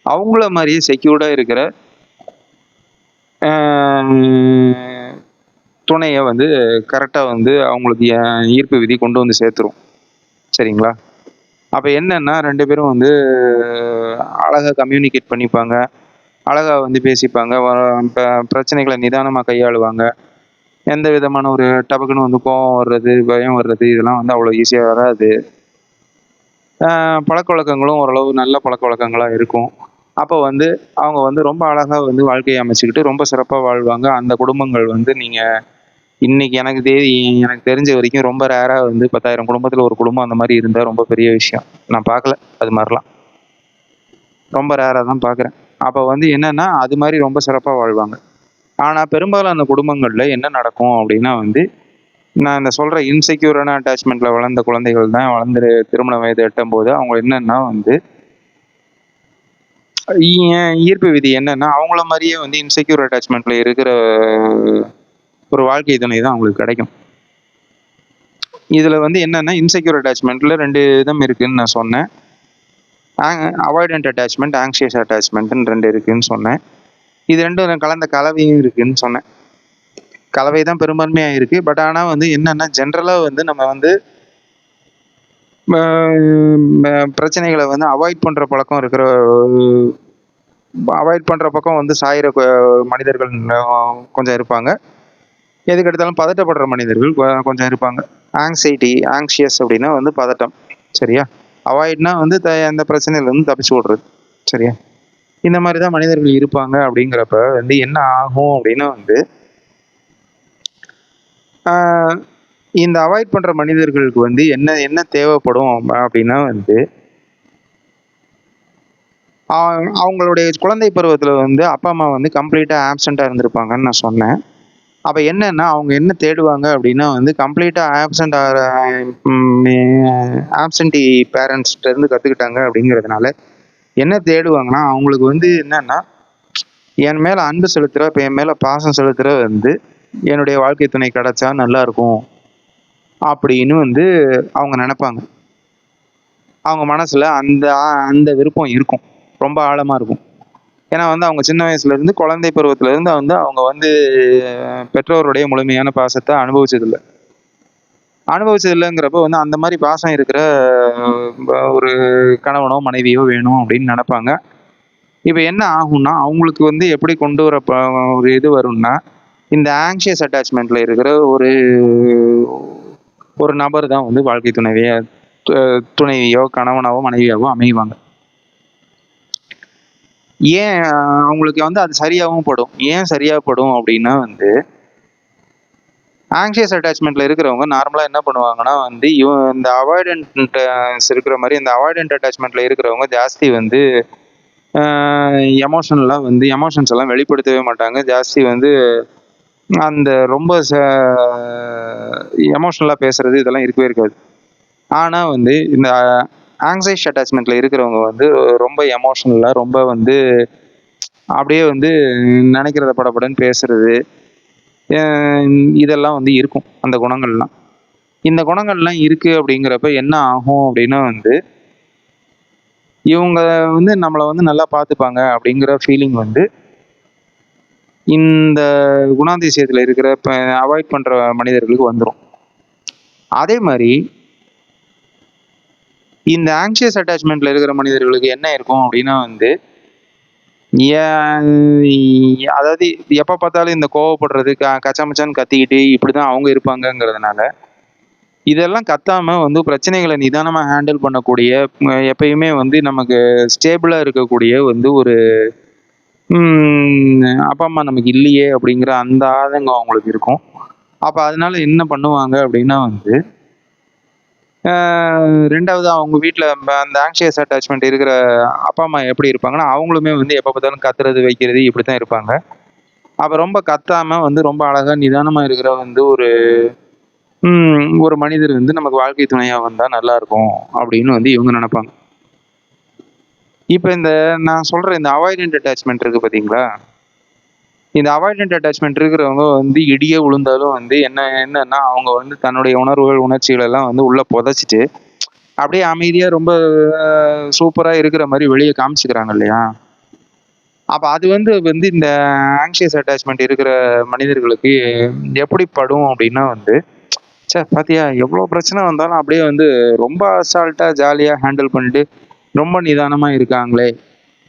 அவங்கள மாதிரியே செக்யூர்டாக இருக்கிற துணையை வந்து கரெக்டாக வந்து அவங்களுக்கு ஈர்ப்பு விதி கொண்டு வந்து சேர்த்துரும். சரிங்களா? அப்போ என்னன்னா 2 பேரும் வந்து அழகாக கம்யூனிகேட் பண்ணிப்பாங்க, அழகாக வந்து பேசிப்பாங்க, பிரச்சனைகளை நிதானமாக கையாளுவாங்க. எந்த விதமான ஒரு டபக்குன்னு வந்து கோவம் வர்றது, பயம் வர்றது இதெல்லாம் வந்து அவ்வளோ ஈஸியாக வராது. பழக்க வழக்கங்களும் ஓரளவு நல்ல பழக்க வழக்கங்களாக இருக்கும். அப்போ வந்து அவங்க வந்து ரொம்ப அழகாக வந்து வாழ்க்கையை அமைச்சுக்கிட்டு ரொம்ப சிறப்பாக வாழ்வாங்க. அந்த குடும்பங்கள் வந்து நீங்கள் இன்னைக்கு எனக்கு தெரிஞ்ச வரைக்கும் ரொம்ப ரேராக வந்து 10,000 குடும்பத்தில் ஒரு குடும்பம் அந்த மாதிரி இருந்தால் ரொம்ப பெரிய விஷயம். நான் பார்க்கல அது மாதிரிலாம், ரொம்ப ரேராக தான் பார்க்குறேன். அப்போ வந்து என்னன்னா அது மாதிரி ரொம்ப சிறப்பாக வாழ்வாங்க. ஆனால் பெரும்பாலான குடும்பங்களில் என்ன நடக்கும் அப்படின்னா வந்து நான் இந்த சொல்கிற இன்செக்யூரான அட்டாச்மெண்ட்டில் வளர்ந்த குழந்தைகள் தான் வளர்ந்து திருமண வயது எட்டும்போது அவங்க என்னன்னா வந்து ஈர்ப்பு விதி என்னன்னா அவங்கள மாதிரியே வந்து இன்செக்யூர் அட்டாச்மெண்ட்டில் இருக்கிற ஒரு வாழ்க்கை துணை தான் அவங்களுக்கு கிடைக்கும். இதில் வந்து என்னன்னா இன்செக்யூர் அட்டாச்மெண்ட்டில் 2 விதம் இருக்குதுன்னு நான் சொன்னேன். அவாய்டன்ட் அட்டாச்மெண்ட், ஆங்ஷியஸ் அட்டாச்மெண்ட்டுன்னு 2 இருக்குதுன்னு சொன்னேன். இது 2 கலந்த கலவையும் இருக்குதுன்னு சொன்னேன். கலவை தான் பெரும்பான்மையாக இருக்குது. பட் ஆனால் வந்து என்னென்னா ஜென்ரலாக வந்து நம்ம வந்து பிரச்சனைகளை வந்து அவாய்ட் பண்ணுற பழக்கம் இருக்கிற அவாய்ட் பண்ணுற பக்கம் வந்து சாயிற மனிதர்கள் கொஞ்சம் இருப்பாங்க. எதுக்கு எடுத்தாலும் பதட்டப்படுற மனிதர்கள் கொஞ்சம் இருப்பாங்க. ஆங்ஷியஸ் அப்படின்னா வந்து பதட்டம். சரியா? அவாய்ட்னா வந்து அந்த பிரச்சனையிலேருந்து தப்பிச்சு விடுறது. சரியா? இந்த மாதிரி தான் மனிதர்கள் இருப்பாங்க. அப்படிங்கிறப்ப வந்து என்ன ஆகும் அப்படின்னா வந்து இந்த அவாய்ட் பண்ணுற மனிதர்களுக்கு வந்து என்ன தேவைப்படும் அப்படின்னா வந்து அவங்களுடைய குழந்தை பருவத்தில் வந்து அப்பா அம்மா வந்து கம்ப்ளீட்டாக ஆப்சண்ட்டாக இருந்திருப்பாங்கன்னு நான் சொன்னேன். அப்போ என்னன்னா அவங்க என்ன தேடுவாங்க அப்படின்னா வந்து கம்ப்ளீட்டாக ஆப்சண்டி பேரண்ட்ஸ்கிட்டேருந்து கற்றுக்கிட்டாங்க அப்படிங்கிறதுனால என்ன தேடுவாங்கன்னா அவங்களுக்கு வந்து என்னன்னா என் மேலே அன்பு செலுத்துகிற, இப்போ என் மேலே பாசம் செலுத்துகிற வந்து என்னுடைய வாழ்க்கை துணை கிடச்சா நல்லாயிருக்கும் அப்படின்னு வந்து அவங்க நினைப்பாங்க. அவங்க மனசில் அந்த விருப்பம் இருக்கும், ரொம்ப ஆழமாக இருக்கும். ஏன்னா வந்து அவங்க சின்ன வயசுலேருந்து குழந்தை பருவத்திலேருந்து வந்து அவங்க வந்து பெற்றோருடைய முழுமையான பாசத்தை அனுபவிச்சதில்லைங்கிறப்ப வந்து அந்த மாதிரி பாசம் இருக்கிற ஒரு கணவனோ மனைவியோ வேணும் அப்படின்னு நினைப்பாங்க. இப்போ என்ன ஆகும்னா அவங்களுக்கு வந்து எப்படி கொண்டு வர ஒரு இது வரும்னா இந்த ஆங்ஷியஸ் அட்டாச்மெண்ட்டில் இருக்கிற ஒரு நபர் தான் வந்து வாழ்க்கை துணைவியோ கணவனாவோ மனைவியாவோ அமைவாங்க. ஏன் அவங்களுக்கு வந்து அது சரியாகவும் படும். ஏன் சரியாக படும் அப்படின்னா வந்து ஆங்ஷியஸ் அட்டாச்மெண்ட்டில் இருக்கிறவங்க நார்மலாக என்ன பண்ணுவாங்கன்னா வந்து இந்த அவாய்டன்ஸ் இருக்கிற மாதிரி இந்த அவாய்டன்ட் அட்டாச்மெண்ட்டில் இருக்கிறவங்க ஜாஸ்தி வந்து எமோஷன்ஸ் எல்லாம் வெளிப்படுத்தவே மாட்டாங்க. ஜாஸ்தி வந்து அந்த ரொம்ப எமோஷனலாக பேசுறது இதெல்லாம் இருக்கவே இருக்காது. ஆனால் வந்து இந்த ஆங்ஸைட்டி அட்டாச்மெண்ட்டில் இருக்கிறவங்க வந்து ரொம்ப எமோஷனலாக ரொம்ப வந்து அப்படியே வந்து நினைக்கிறத படப்படன்னு பேசுறது இதெல்லாம் வந்து இருக்கும். அந்த குணங்கள்லாம் இந்த குணங்கள்லாம் இருக்குது அப்படிங்கிறப்ப என்ன ஆகும் அப்படின்னா வந்து இவங்க வந்து நம்மளை வந்து நல்லா பார்த்துப்பாங்க அப்படிங்கிற ஃபீலிங் வந்து இந்த குணாதிசயத்தில் இருக்கிற அவாய்ட் பண்ணுற மனிதர்களுக்கு வந்துடும். அதே மாதிரி இந்த ஆங்ஷியஸ் அட்டாச்மெண்ட்டில் இருக்கிற மனிதர்களுக்கு என்ன இருக்கும் அப்படின்னா வந்து அதாவது எப்போ பார்த்தாலும் இந்த கோவப்படுறது கச்சாமச்சான்னு கத்திக்கிட்டு இப்படி தான் அவங்க இருப்பாங்கங்கிறதுனால இதெல்லாம் கத்தாமல் வந்து பிரச்சனைகளை நிதானமாக ஹேண்டில் பண்ணக்கூடிய எப்பயுமே வந்து நமக்கு ஸ்டேபிளாக இருக்கக்கூடிய வந்து ஒரு அப்பா அம்மா நமக்கு இல்லையே அப்படிங்கிற அந்த ஆதங்கம் அவங்களுக்கு இருக்கும். அப்போ அதனால என்ன பண்ணுவாங்க அப்படின்னா வந்து, 2வது அவங்க வீட்டில் அந்த ஆங்ஷியஸ் அட்டாச்மெண்ட் இருக்கிற அப்பா அம்மா எப்படி இருப்பாங்கன்னா, அவங்களுமே வந்து எப்போ பார்த்தாலும் கத்துறது வைக்கிறது இப்படி தான் இருப்பாங்க. அப்போ ரொம்ப கத்தாம வந்து ரொம்ப அழகா நிதானமா இருக்கிற வந்து ஒரு மனிதர் வந்து நமக்கு வாழ்க்கை துணையா வந்தா நல்லா இருக்கும் அப்படின்னு வந்து இவங்க நினைப்பாங்க. இப்போ நான் சொல்ற இந்த அவாய்டன்ட் அட்டாச்மெண்ட் இருக்கு பார்த்தீங்களா? இந்த அவாய்டன்ட் அட்டாச்மெண்ட் இருக்கிறவங்க வந்து இடியே விழுந்தாலும் வந்து என்னன்னா அவங்க வந்து தன்னுடைய உணர்வுகள், உணர்ச்சிகள் எல்லாம் வந்து உள்ள புதைச்சிட்டு, அப்படியே அமைதியா ரொம்ப சூப்பரா இருக்கிற மாரி வெளிய காமிச்சுக்கிறாங்க இல்லையா? அப்ப அது வந்து வந்து இந்த ஆங்ஷியஸ் அட்டாச்மெண்ட் இருக்கிற மனிதர்களுக்கு எப்படி படும் அப்படின்னா வந்து, ச்சே! பாத்தியா எவ்வளோ பிரச்சனை வந்தாலும் அப்படியே வந்து ரொம்ப அசால்ட்டா ஜாலியா ஹேண்டில் பண்ணிட்டு, ரொம்ப நிதானமா இருக்காங்களே!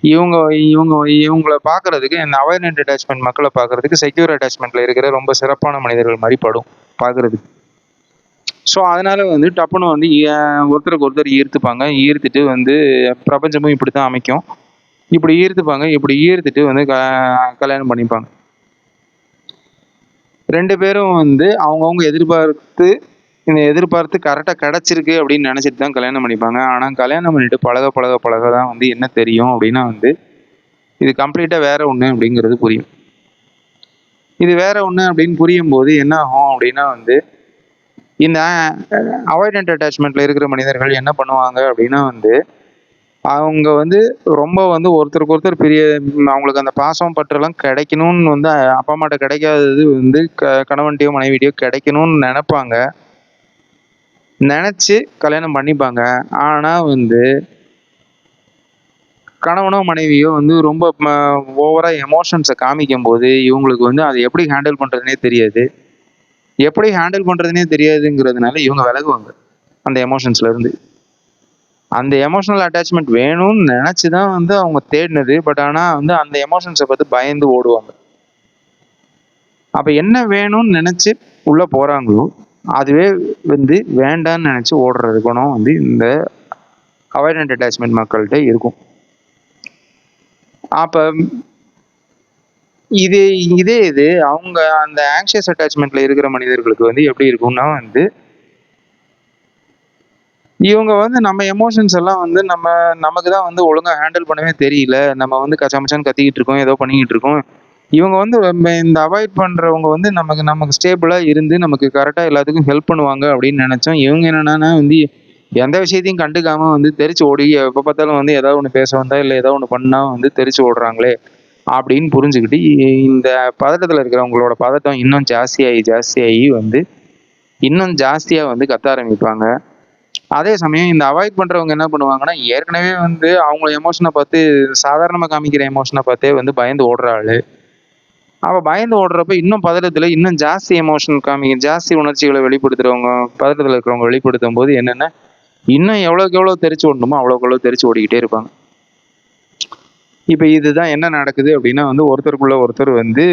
இவங்க இவங்க இவங்கள பார்க்கறதுக்கு இந்த அவாய்டன்ட் அட்டாச்மெண்ட் மக்கள பார்க்கறதுக்கு செக்யூர் அட்டாச்மெண்ட்ல இருக்கிற ரொம்ப சிறப்பான மனிதர்கள் மாரி படும் பார்க்கறதுக்கு. ஸோ, அதனால வந்து டப்புனு வந்து ஒருத்தருக்கு ஒருத்தர் ஈர்த்துப்பாங்க. ஈர்த்துட்டு வந்து பிரபஞ்சமும் இப்படித்தான் அமைக்கும். இப்படி ஈர்த்துப்பாங்க. இப்படி ஈர்த்துட்டு வந்து கல்யாணம் பண்ணிப்பாங்க. 2 பேரும் வந்து அவங்கவங்க எதிர்பார்த்து கரெக்ட்டா கிடைச்சிருக்கு அப்படின்னு நினைச்சிட்டு தான் கல்யாணம் பண்ணிப்பாங்க. ஆனா கல்யாணம் பண்ணிட்டு பழக பழக பழக தான் வந்து என்ன தெரியும் அப்படின்னா வந்து, இது கம்ப்ளீட்டா வேற ஒண்ணு அப்படிங்கிறது புரியும். இது வேற ஒண்ணு அப்படின்னு புரியும்போது என்ன ஆகும் அப்படின்னா வந்து, இந்த அவாய்டன்ட் அட்டாச்மெண்ட்ல இருக்கிற மனிதர்கள் என்ன பண்ணுவாங்க அப்படின்னா வந்து, அவங்க வந்து ரொம்ப வந்து ஒருத்தருக்கு ஒருத்தர் அவங்களுக்கு அந்த பாசம் பற்றெல்லாம் கிடைக்கணும்னு வந்து அப்பா அம்மாட்ட கிடைக்காதது வந்து கணவன்ட்டயோ மனைவிட்டயோ கிடைக்கணும்னு நினைப்பாங்க. நினைச்சு கல்யாணம் பண்ணிப்பாங்க. ஆனா வந்து கணவனோ மனைவியோ வந்து ரொம்ப ஓவரா எமோஷன்ஸ காமிக்கும்போது, இவங்களுக்கு வந்து அத எப்படி ஹேண்டில் பண்றதுன்னே தெரியாது. எப்படி ஹேண்டில் பண்றதுன்னே தெரியாதுங்கிறதுனால இவங்க விலகுவாங்க. அந்த எமோஷன்ஸ்ல இருந்து. அந்த எமோஷனல் அட்டாச்மெண்ட் வேணும்னு நினைச்சு தான் வந்து அவங்க தேடினது. பட் ஆனா வந்து அந்த எமோஷன்ஸ பார்த்து பயந்து ஓடுவாங்க. அப்ப என்ன வேணும்னு நினைச்சு உள்ள போறாங்களோ, அதுவே வந்து வேண்டான்னு நினைச்சு ஓடுற குணம் வந்து இந்த அவாய்டன்ட் அட்டாச்மெண்ட் மக்கள்ட்ட இருக்கும். அப்ப இது இது அவங்க அந்த ஆங்ஷியஸ் அட்டாச்மெண்ட்ல இருக்கிற மனிதர்களுக்கு வந்து எப்படி இருக்கும்னா வந்து, இவங்க வந்து நம்ம எமோஷன்ஸ் எல்லாம் வந்து நமக்கு தான் வந்து ஒழுங்கா ஹேண்டில் பண்ணவே தெரியல. நம்ம வந்து கச்சாமுச்சான்னு கத்திக்கிட்டு இருக்கோம். ஏதோ பண்ணிக்கிட்டு இருக்கோம். இவங்க வந்து இந்த அவாய்ட் பண்றவங்க வந்து நமக்கு ஸ்டேபிளா இருந்து நமக்கு கரெக்ட்டா எல்லாத்துக்கும் ஹெல்ப் பண்ணுவாங்க அப்படின்னு நெனைச்சோம். இவங்க என்னன்னா வந்து எந்த விஷயத்தையும் கண்டுக்காம வந்து தெறிச்சு ஓடி எப்ப பார்த்தாலும் வந்து ஏதாவது ஒண்ணு பேச வந்தா, இல்ல ஏதாவது ஒண்ணு பண்ணா வந்து தெறிச்சு ஓடுறாங்களே அப்படின்னு புரிஞ்சுக்கிட்டு, இந்த பதட்டத்துல இருக்கிறவங்களோட பதட்டம் இன்னும் ஜாஸ்தியாகி வந்து இன்னும் ஜாஸ்தியா வந்து கத்த ஆரம்பிப்பாங்க. அதே சமயம் இந்த அவாய்ட் பண்றவங்க என்ன பண்ணுவாங்கன்னா, ஏற்கனவே வந்து அவங்க எமோஷன பார்த்து சாதாரணமா காமிக்கிற எமோஷன பார்த்தே வந்து பயந்து ஓடுற ஆளு. அவ பயந்து ஓடுறப்ப இன்னும் பதட்டத்துல இன்னும் ஜாஸ்தி எமோஷன் ஜாஸ்தி உணர்ச்சிகள வெளிப்படுத்துறவங்க, பதட்டத்துல இருக்கிறவங்க வெளிப்படுத்தும்போது என்னன்னா, இன்னும் எவ்வளவுக்கு எவ்வளவு தெறிச்சு ஓடணுமோ அவ்வளவுக்கு எவ்வளவு தெறிச்சு ஓடிக்கிட்டே இருப்பாங்க. இப்ப இதுதான் என்ன நடக்குது அப்படின்னா வந்து ஒருத்தருக்குள்ள ஒருத்தர் வந்து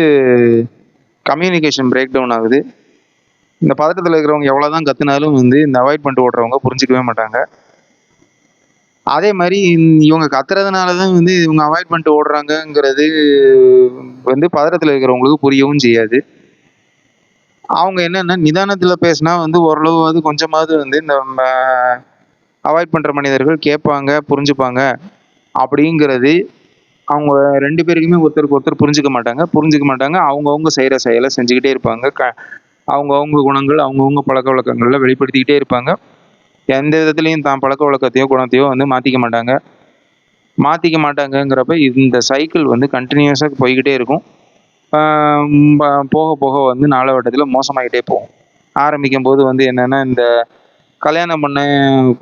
கம்யூனிகேஷன் பிரேக் டவுன் ஆகுது. இந்த பதட்டத்துல இருக்கிறவங்க எவ்வளவுதான் கத்துனாலும் வந்து இந்த அவாய்ட் பண்ணிட்டு ஓடுறவங்க புரிஞ்சுக்கவே மாட்டாங்க. அதே மாரி இவங்க கத்துறதுனால தான் வந்து இவங்க அவாய்ட் பண்ணிட்டு ஓடுறாங்கங்கிறது வந்து பதட்டத்துல இருக்கிறவங்களுக்கு புரியவும் செய்யாது. அவங்க என்னன்னா நிதானத்துல பேசினா வந்து ஓரளவாவது கொஞ்சமாவது வந்து இந்த அவாய்ட் பண்ற மனிதர்கள் கேட்பாங்க, புரிஞ்சுப்பாங்க அப்படிங்கிறது அவங்க 2 பேருக்குமே ஒருத்தருக்கு ஒருத்தர் புரிஞ்சுக்க மாட்டாங்க. அவங்கவங்க செய்யற செயல செஞ்சுக்கிட்டே இருப்பாங்க. அவங்கவங்க குணங்கள், அவங்கவங்க பழக்கவழக்கங்கள்ல வெளிப்படுத்திக்கிட்டே இருப்பாங்க. எந்த விதத்திலயும் தான் பழக்கவழக்கத்தையோ, குணத்தையோ வந்து மாத்திக்க மாட்டாங்கங்கிறப்ப இந்த சைக்கிள் வந்து கன்டினியூஸா போய்க்கிட்டே இருக்கும். ஆ ப போக போக வந்து நாளவட்டத்துல மோசமாயிட்டே போகும். ஆரம்பிக்கும்போது வந்து என்னன்னா, இந்த கல்யாணம் பண்ண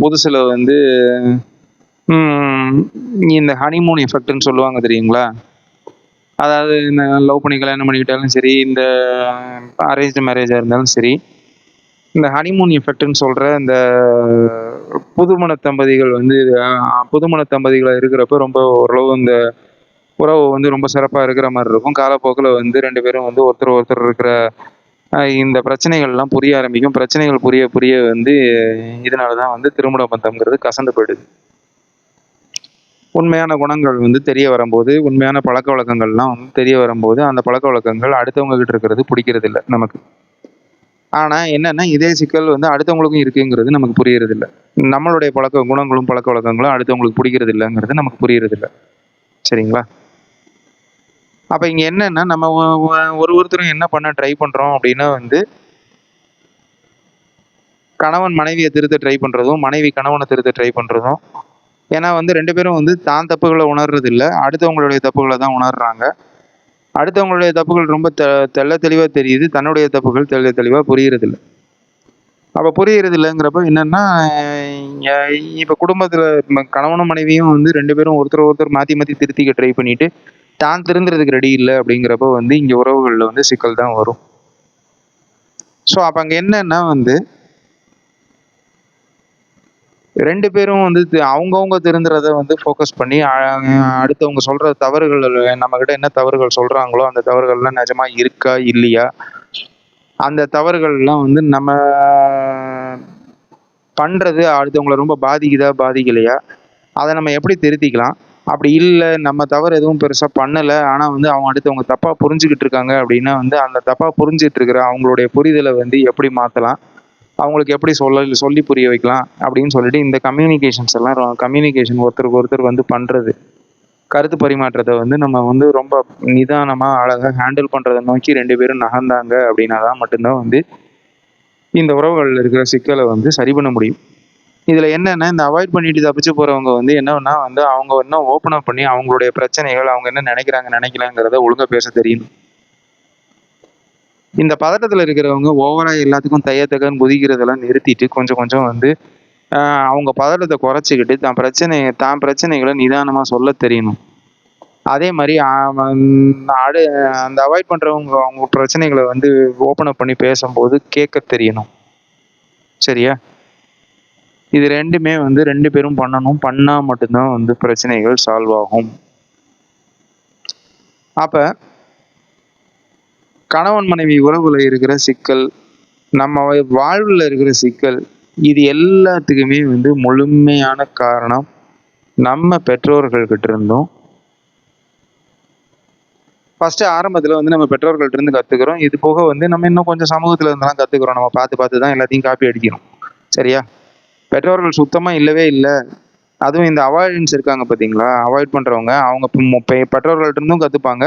புதுசுல வந்து ம் இந்த ஹனிமூன் எஃபெக்ட்ன்னு சொல்லுவாங்க தெரியுங்களா? அதாவது இந்த லவ் பண்ணி கல்யாணம் பண்ணிக்கிட்டாலும் சரி, இந்த அரேஞ்ச்டு மேரேஜா இருந்தாலும் சரி, இந்த ஹனிமூன் எஃபெக்ட்ன்னு சொல்ற இந்த புதுமண தம்பதிகள் வந்து புதுமண தம்பதிகளா இருக்கிறப்ப ரொம்ப ஓரளவு இந்த உறவு வந்து ரொம்ப சிறப்பா இருக்கிற மாரி இருக்கும். காலப்போக்குல வந்து 2 பேரும் வந்து ஒருத்தர் ஒருத்தர் இருக்கிற இந்த பிரச்சனைகள்லாம் புரிய ஆரம்பிக்கும். பிரச்சனைகள் புரிய புரிய வந்து இதனால தான் வந்து திருமண பந்தம்ங்கிறது கசந்து போயிடுது. உண்மையான குணங்கள் வந்து தெரிய வரும்போது, உண்மையான பழக்கவழக்கங்கள்லாம் வந்து தெரிய வரும்போது, அந்த பழக்கவழக்கங்கள் அடுத்தவங்க கிட்ட இருக்கிறது பிடிக்கிறதில்ல நமக்கு. ஆனால் என்னென்னா இதே சிக்கல் வந்து அடுத்தவங்களுக்கும் இருக்குங்கிறது நமக்கு புரியறது இல்லை. நம்மளுடைய பழக்க குணங்களும் பழக்க வழக்கங்களும் அடுத்தவங்களுக்கு பிடிக்கிறது இல்லைங்கிறது நமக்கு புரியறது இல்லை. சரிங்களா? அப்போ இங்கே என்னென்னா நம்ம ஒருத்தரும் என்ன பண்ண ட்ரை பண்ணுறோம் அப்படின்னா வந்து கணவன் மனைவியை திருத்த ட்ரை பண்ணுறதும், மனைவி கணவனை திருத்த ட்ரை பண்ணுறதும். ஏன்னா வந்து 2 பேரும் வந்து தான் தப்புகளை உணர்றது இல்லை, அடுத்தவங்களுடைய தப்புகளை தான் உணர்றாங்க. அடுத்தவங்களுடைய தப்புகள் ரொம்ப தெள்ள தெளிவாக தெரியுது, தன்னுடைய தப்புகள் தெள்ள தெளிவாக புரியறதில்ல. அப்போ புரியறது இல்லைங்கிறப்ப என்னென்னா இப்போ குடும்பத்தில் கணவனும் மனைவியும் வந்து 2 பேரும் ஒருத்தர் மாற்றி மாற்றி திருத்திக்க ட்ரை பண்ணிட்டு தான் திருந்துறதுக்கு ரெடி இல்லை அப்படிங்கிறப்ப வந்து இங்கே உறவுகளில் வந்து சிக்கல் தான் வரும். ஸோ அப்போ அங்கே என்னன்னா வந்து 2 பேரும் வந்து அவங்கவுங்க திருந்துறத வந்து ஃபோக்கஸ் பண்ணி அடுத்தவங்க சொல்கிற தவறுகள் நம்மக்கிட்ட என்ன தவறுகள் சொல்கிறாங்களோ அந்த தவறுகள்லாம் நிஜமா இருக்கா இல்லையா, அந்த தவறுகள்லாம் வந்து நம்ம பண்ணுறது அடுத்தவங்களை ரொம்ப பாதிக்குதா பாதிக்கலையா, அதை நம்ம எப்படி திருத்திக்கலாம். அப்படி இல்லை நம்ம தவறு எதுவும் பெருசாக பண்ணலை, ஆனால் வந்து அவங்க அடுத்தவங்க தப்பாக புரிஞ்சுக்கிட்டு இருக்காங்க அப்படின்னா வந்து அந்த தப்பாக புரிஞ்சிட்டு இருக்கிற அவங்களுடைய புரிதலை வந்து எப்படி மாற்றலாம், அவங்களுக்கு எப்படி சொல்லி புரிய வைக்கலாம் அப்படின்னு சொல்லிட்டு இந்த கம்யூனிகேஷன்ஸ் எல்லாம் கம்யூனிகேஷன் ஒருத்தருக்கு ஒருத்தர் வந்து பண்ணுறது, கருத்து பரிமாற்றத்தை வந்து நம்ம வந்து ரொம்ப நிதானமாக அழகாக ஹேண்டில் பண்ணுறதை நோக்கி 2 பேரும் நகர்ந்தாங்க அப்படின்னா தான் மட்டும்தான் வந்து இந்த உறவுகளில் இருக்கிற சிக்கலை வந்து சரி பண்ண முடியும். இதில் என்னென்னா இந்த அவாய்ட் பண்ணிட்டு தப்பிச்சு போகிறவங்க வந்து என்னன்னா வந்து அவங்க இன்னும் ஓப்பன் அப் பண்ணி அவங்களுடைய பிரச்சனைகள் அவங்க என்ன நினைக்கலாங்கிறத ஒழுங்காக பேச தெரியணும். இந்த பதட்டத்தில் இருக்கிறவங்க ஓவராக எல்லாத்துக்கும் தையத்தக்கன்னு குதிக்கிறதெல்லாம் நிறுத்திட்டு கொஞ்சம் கொஞ்சம் வந்து அவங்க பதட்டத்தை குறைச்சிக்கிட்டு தான் பிரச்சனைகளை நிதானமாக சொல்ல தெரியணும். அதே மாதிரி அந்த அவாய்ட் பண்ணுறவங்க அவங்க பிரச்சனைகளை வந்து ஓப்பன் அப் பண்ணி பேசும்போது கேட்க தெரியணும். சரியா? இது 2மே வந்து 2 பேரும் பண்ணணும். பண்ணால் மட்டும்தான் வந்து பிரச்சனைகள் சால்வ் ஆகும். அப்போ கணவன் மனைவி உறவுல இருக்கிற சிக்கல், நம்ம வாழ்வில் இருக்கிற சிக்கல், இது எல்லாத்துக்குமே வந்து முழுமையான காரணம் நம்ம பெற்றோர்கள்கிட்ட இருந்தும் ஃபர்ஸ்ட் ஆரம்பத்தில் வந்து நம்ம பெற்றோர்கள்ட்ட இருந்து கற்றுக்கிறோம். இது போக வந்து நம்ம இன்னும் கொஞ்சம் சமூகத்தில் இருந்தெல்லாம் கற்றுக்குறோம். நம்ம பார்த்து தான் எல்லாத்தையும் காப்பி அடிக்கிறோம். சரியா? பெற்றோர்கள் சுத்தமாக இல்லவே இல்லை. அதுவும் இந்த அவாய்டன்ஸ் இருக்காங்க பார்த்தீங்களா, அவாய்ட் பண்ணுறவங்க அவங்க பெற்றோர்கள்ட்ட இருந்தும் கற்றுப்பாங்க.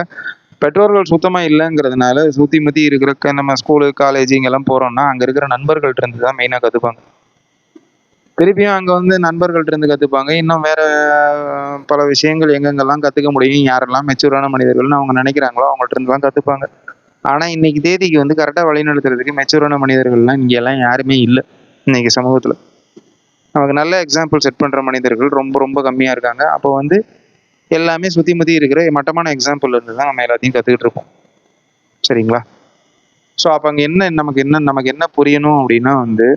பெற்றோர்கள் சுத்தமாக இல்லைங்கிறதுனால சுற்றி முற்றி இருக்கிற நம்ம ஸ்கூலு காலேஜ் இங்கெல்லாம் போகிறோம்னா அங்கே இருக்கிற நண்பர்கள்ட்ட இருந்து தான் மெயினாக கற்றுப்பாங்க. திருப்பியும் அங்கே வந்து நண்பர்கள்ட்ட இருந்து கற்றுப்பாங்க. இன்னும் வேற பல விஷயங்கள் எங்கெங்கெல்லாம் கற்றுக்க முடியும், யாரெல்லாம் மெச்சூரான மனிதர்கள்னு அவங்க நினைக்கிறாங்களோ அவங்கள்ட்ட இருந்துலாம் கற்றுப்பாங்க. ஆனால் இன்னைக்கு தேதிக்கு வந்து கரெக்டாக வழிநடத்துறதுக்கு மெச்சூரான மனிதர்கள்லாம் இங்கே எல்லாம் யாருமே இல்லை. இன்னைக்கு சமூகத்தில் நமக்கு நல்ல எக்ஸாம்பிள் செட் பண்ணுற மனிதர்கள் ரொம்ப ரொம்ப கம்மியாக இருக்காங்க. அப்போ வந்து எல்லாமே சுற்றி முற்றி இருக்கிற மட்டமான எக்ஸாம்பிள் இருந்து தான் நம்ம எல்லாத்தையும் கற்றுக்கிட்டு இருப்போம். சரிங்களா? ஸோ அப்போ அங்கே நமக்கு என்ன புரியணும் அப்படின்னா வந்து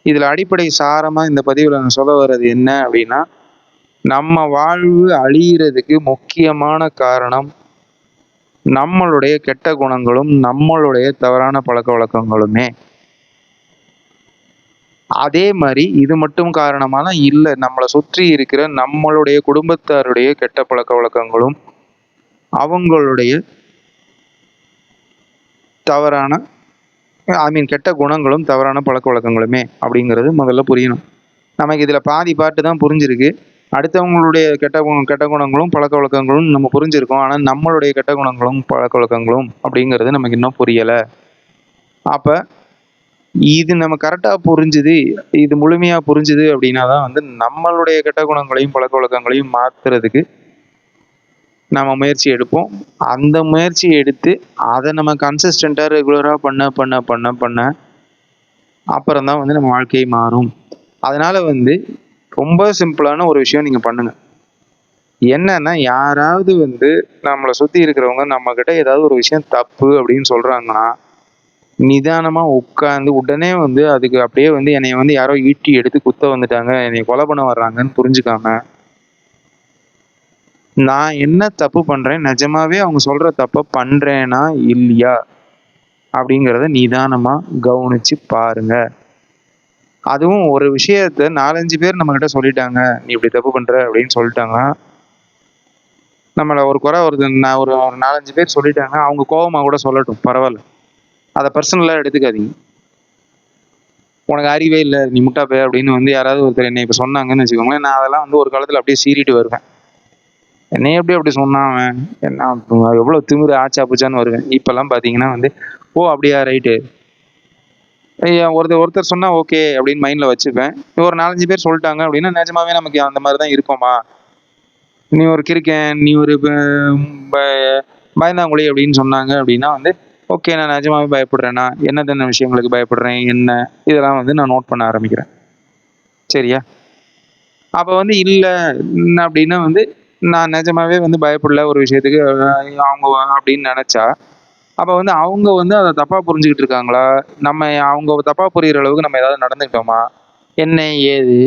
இதில் அடிப்படை சாரமாக இந்த பதிவில் நான் சொல்ல வர்றது என்ன அப்படின்னா, நம்ம வாழ்வு அழியிறதுக்கு முக்கியமான காரணம் நம்மளுடைய கெட்ட குணங்களும் நம்மளுடைய தவறான பழக்க வழக்கங்களுமே. அதே மாதிரி இது மட்டும் காரணமான இல்லை, நம்மளை சுற்றி இருக்கிற நம்மளுடைய குடும்பத்தாருடைய கெட்ட பழக்க வழக்கங்களும் அவங்களுடைய தவறான கெட்ட குணங்களும் தவறான பழக்க வழக்கங்களுமே அப்படிங்கிறது முதல்ல புரியணும். நமக்கு இதில் பாதி பாட்டு தான் புரிஞ்சிருக்கு. அடுத்தவங்களுடைய கெட்ட குணங்களும் பழக்க வழக்கங்களும் நம்ம புரிஞ்சிருக்கோம். ஆனால் நம்மளுடைய கெட்ட குணங்களும் பழக்க வழக்கங்களும் அப்படிங்கிறது நமக்கு இன்னும் புரியலை. அப்போ இது நம்ம கரெக்டாக புரிஞ்சுது, இது முழுமையாக புரிஞ்சுது அப்படின்னா தான் வந்து நம்மளுடைய கெட்ட குணங்களையும் பழக்க வழக்கங்களையும் மாற்றுறதுக்கு நம்ம முயற்சி எடுப்போம். அந்த முயற்சி எடுத்து அதை நம்ம கன்சிஸ்டண்ட்டாக ரெகுலராக பண்ண அப்புறம் தான் வந்து நம்ம வாழ்க்கை மாறும். அதனால் வந்து ரொம்ப சிம்பிளான ஒரு விஷயம் நீங்கள் பண்ணுங்கள். என்னன்னா யாராவது வந்து நம்மளை சுற்றி இருக்கிறவங்க நம்மக்கிட்ட ஏதாவது ஒரு விஷயம் தப்பு அப்படின்னு சொல்கிறாங்கன்னா நிதானமாக உட்காந்து உடனே வந்து அதுக்கு அப்படியே வந்து என்னை வந்து யாரோ ஈட்டி எடுத்து குத்த வந்துட்டாங்க, என்னை கொலை பண்ண வர்றாங்கன்னு புரிஞ்சுக்காம நான் என்ன தப்பு பண்ணுறேன், நிஜமாவே அவங்க சொல்கிற தப்பை பண்ணுறேனா இல்லையா அப்படிங்கிறத நிதானமாக கவனித்து பாருங்க. அதுவும் ஒரு விஷயத்த 4-5 பேர் நம்மக்கிட்ட சொல்லிட்டாங்க, நீ இப்படி தப்பு பண்ணுற அப்படின்னு சொல்லிட்டாங்க, நம்மளை ஒரு குறை ஒரு 4-5 பேர் சொல்லிட்டாங்க, அவங்க கோபமாக கூட சொல்லட்டும், பரவாயில்ல. அதை பர்சனலாக எடுத்துக்காதீங்க. உனக்கு அறிவே இல்லை, நீ முட்டா பே அப்படின்னு வந்து யாராவது ஒருத்தர் என்னை இப்போ சொன்னாங்கன்னு வச்சுக்கோங்களேன், நான் அதெல்லாம் வந்து ஒரு காலத்தில் அப்படியே சீறிட்டு வருவேன். என்னை எப்படி அப்படி சொன்னான் அவன், என்ன எவ்வளோ திமிரு ஆச்சா பூச்சான்னு வருவேன். இப்போல்லாம் பார்த்தீங்கன்னா வந்து, ஓ அப்படியா, ரைட்டு, ஒருத்தர் சொன்னால் ஓகே அப்படின்னு மைண்டில் வச்சுப்பேன். ஒரு 4-5 பேர் சொல்லிட்டாங்க அப்படின்னா நிஜமாவே நமக்கு அந்த மாதிரி தான் இருப்போமா, நீ ஒரு கிறுக்கன், நீ ஒரு பயந்தாங்குழி அப்படின்னு சொன்னாங்க அப்படின்னா வந்து, ஓகே நான் நிஜமாவே பயப்படுறேன்னா, என்ன விஷயங்களுக்கு பயப்படுறேன், என்ன இதெல்லாம் வந்து நான் நோட் பண்ண ஆரம்பிக்கிறேன். சரியா? அப்போ வந்து இல்லை அப்படின்னா வந்து, நான் நிஜமாவே வந்து பயப்படல ஒரு விஷயத்துக்கு அவங்க அப்படின்னு நினச்சா, அப்போ வந்து அவங்க வந்து அதை தப்பாக புரிஞ்சுக்கிட்டு இருக்காங்களா, நம்ம அவங்க தப்பாக புரிகிற அளவுக்கு நம்ம ஏதாவது நடந்துக்கிட்டோமா, என்ன ஏது,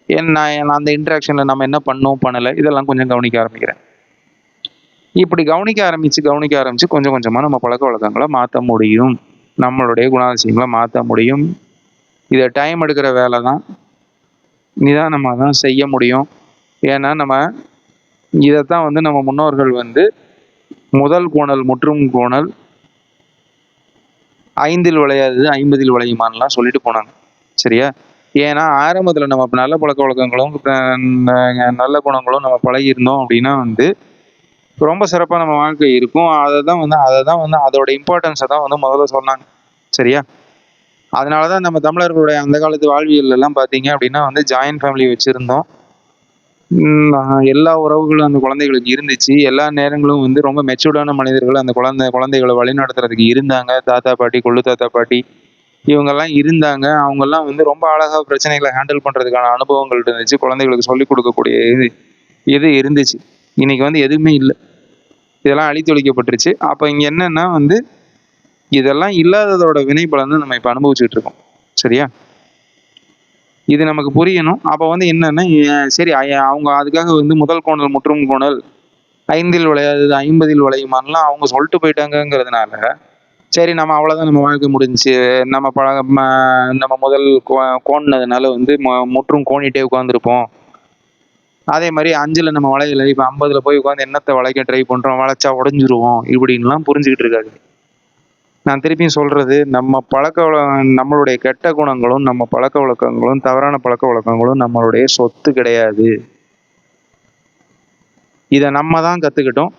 என்ன அந்த இன்ட்ராக்ஷனில் நம்ம என்ன பண்ணோம் பண்ணலை, இதெல்லாம் கொஞ்சம் கவனிக்க ஆரம்பிக்கிறேன். இப்படி கவனிக்க ஆரம்பித்து கொஞ்சம் கொஞ்சமாக நம்ம பழக்க வழக்கங்களை மாற்ற முடியும், நம்மளுடைய குணாதிசயங்களை மாற்ற முடியும். இதை டைம் எடுக்கிற வேலை தான், நிதானமாக தான் செய்ய முடியும். ஏன்னா நம்ம இதைத்தான் வந்து நம்ம முன்னோர்கள் வந்து முதல் கோணல் முற்றும் கோணல் 5ல் விளையாதது 50ல் விளையுமான்லாம் சொல்லிட்டு போனாங்க. சரியா? ஏன்னா ஆரம்பத்தில் நம்ம நல்ல பழக்க வழக்கங்களும் நல்ல குணங்களும் நம்ம பழகியிருந்தோம் அப்படின்னா வந்து ரொம்ப சிறப்பாக நம்ம வாழ்க்கை இருக்கும். அதை தான் வந்து அதோட இம்பார்ட்டன்ஸை தான் வந்து முதல்ல சொன்னாங்க. சரியா? அதனால தான் நம்ம தமிழர்களுடைய அந்த காலத்து வாழ்வியல் எல்லாம் பார்த்தீங்க அப்படின்னா வந்து ஜாயின்ட் ஃபேமிலி வச்சுருந்தோம். எல்லா உறவுகளும் அந்த குழந்தைகளுக்கு இருந்துச்சு. எல்லா நேரங்களும் வந்து ரொம்ப மெச்சூர்டான மனிதர்கள் அந்த குழந்தைகளை வழிநடத்துறதுக்கு இருந்தாங்க. தாத்தா பாட்டி, கொள்ளு தாத்தா பாட்டி இவங்கெல்லாம் இருந்தாங்க. அவங்கெல்லாம் வந்து ரொம்ப அழகாக பிரச்சனைகளை ஹேண்டில் பண்ணுறதுக்கான அனுபவங்கள் இருந்துச்சு. குழந்தைகளுக்கு சொல்லிக் கொடுக்கக்கூடிய இது இருந்துச்சு. இன்னைக்கு வந்து எதுவுமே இல்லை, இதெல்லாம் அழித்தொழிக்கப்பட்டுருச்சு. அப்போ இங்கே என்னன்னா வந்து இதெல்லாம் இல்லாததோட வினைப்பலன் தான் நம்ம இப்போ அனுபவிச்சுட்டு இருக்கோம். சரியா? இது நமக்கு புரியணும். அப்போ வந்து என்னன்னா, சரி அவங்க அதுக்காக வந்து முதல் கோணல் முற்றும் கோணல் 5ல் விளையாதது 50ல் விளையுமான்லாம் அவங்க சொல்லிட்டு போயிட்டாங்கங்கிறதுனால, சரி நம்ம அவ்வளோதான், நம்ம வாழ்க்கை முடிஞ்சுச்சு, நம்ம முதல் கோணினதுனால வந்து முற்றும் கோணிட்டே உட்காந்துருப்போம், அதே மாதிரி 5ல் நம்ம வளையல, இப்போ 50ல் போய் உட்காந்து என்னத்தை வளைக்க ட்ரை பண்ணுறோம், வளைச்சா உடஞ்சிருவோம் இப்படின்லாம் புரிஞ்சுக்கிட்டு இருக்காது. நான் திருப்பியும் சொல்றது, நம்மளுடைய கெட்ட குணங்களும் நம்ம பழக்க வழக்கங்களும் தவறான பழக்க வழக்கங்களும் நம்மளுடைய சொத்து கிடையாது. இதை நம்ம தான் கற்றுக்கிட்டோம்.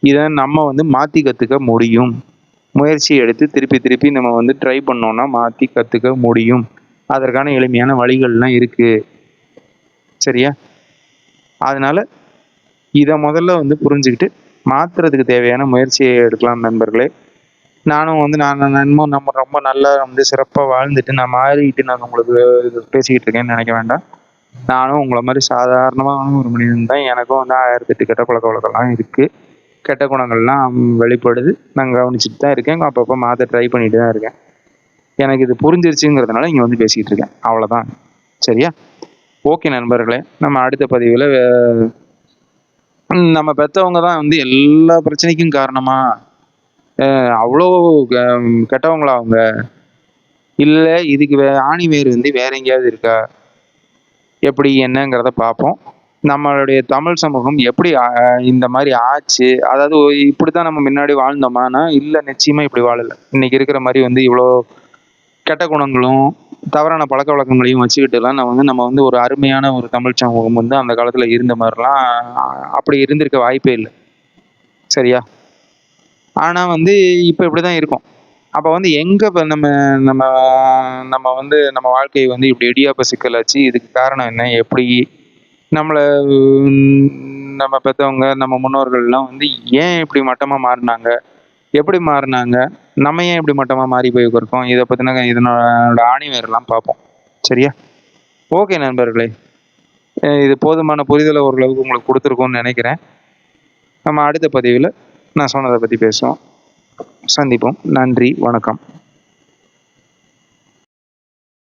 இதை நம்ம வந்து மாற்றி கற்றுக்க முடியும். முயற்சி எடுத்து திருப்பி நம்ம வந்து ட்ரை பண்ணோம்னா மாற்றி கற்றுக்க முடியும். அதற்கான எளிமையான வழிகள்லாம் இருக்குது. சரியா? அதனால இதை முதல்ல வந்து புரிஞ்சுக்கிட்டு மாற்றுறதுக்கு தேவையான முயற்சியை எடுக்கலாம் நண்பர்களே. நானும் வந்து நம்ம ரொம்ப நல்லா வந்து சிறப்பாக வாழ்ந்துட்டு நான் மாறிக்கிட்டு நான் உங்களுக்கு பேசிக்கிட்டு இருக்கேன்னு நினைக்க வேண்டாம். நானும் உங்களை மாதிரி சாதாரணமான ஒரு மனிதன் தான். எனக்கும் வந்து 1008 கெட்ட பழக்க வழக்கம்லாம் இருக்குது. கெட்ட குணங்கள்லாம் வெளிப்படுது. நான் கவனிச்சுட்டு தான் இருக்கேன். அப்பப்போ மாற்ற ட்ரை பண்ணிட்டு தான் இருக்கேன். எனக்கு இது புரிஞ்சிருச்சுங்கிறதுனால இங்கே வந்து பேசிக்கிட்டு இருக்கேன். அவ்வளோதான். சரியா? ஓகே நண்பர்களே, நம்ம அடுத்த பதிவில் நம்ம பெற்றவங்க தான் வந்து எல்லா பிரச்சனைக்கும் காரணமா, அவ்வளோ கெட்டவங்களா அவங்க, இல்லை இதுக்கு ஆணி வேர் வந்து வேற எங்கேயாவது இருக்கா, எப்படி என்னங்கிறத பார்ப்போம். நம்மளுடைய தமிழ் சமூகம் எப்படி இந்த மாதிரி ஆச்சு, அதாவது இப்படித்தான் நம்ம முன்னாடி வாழ்ந்தோமானா இல்லை, நிச்சயமா இப்படி வாழலை. இன்னைக்கு இருக்கிற மாதிரி வந்து இவ்வளோ கெட்ட குணங்களும் தவறான பழக்க வழக்கங்களையும் வச்சுக்கிட்டுலாம் நம்ம வந்து ஒரு அருமையான ஒரு தமிழ் சமூகம் வந்து அந்த காலத்தில் இருந்த மாதிரிலாம் அப்படி இருந்திருக்க வாய்ப்பே இல்லை. சரியா? ஆனால் வந்து இப்போ இப்படி தான் இருக்கும். அப்போ வந்து எங்கே நம்ம நம்ம நம்ம வந்து நம்ம வாழ்க்கையை வந்து இப்படி இடியாப்ப சிக்கலாச்சு, இதுக்கு காரணம் என்ன, எப்படி நம்மளை நம்ம பெற்றவங்க நம்ம முன்னோர்கள்லாம் வந்து ஏன் இப்படி மட்டமாக மாறினாங்க, எப்படி மாறினாங்க, நம்ம ஏன் இப்படி மட்டமாக மாறி போய் இருக்கோம், இதை பற்றின இதனோட ஆணிவேரெல்லாம் பார்ப்போம். சரியா? ஓகே நண்பர்களே, இது போதுமான புரிதலை ஓரளவுக்கு உங்களுக்கு கொடுத்துருக்கோன்னு நினைக்கிறேன். நம்ம அடுத்த பதிவில் நான் சொன்னதை பற்றி பேசுவோம். சந்திப்போம். நன்றி, வணக்கம்.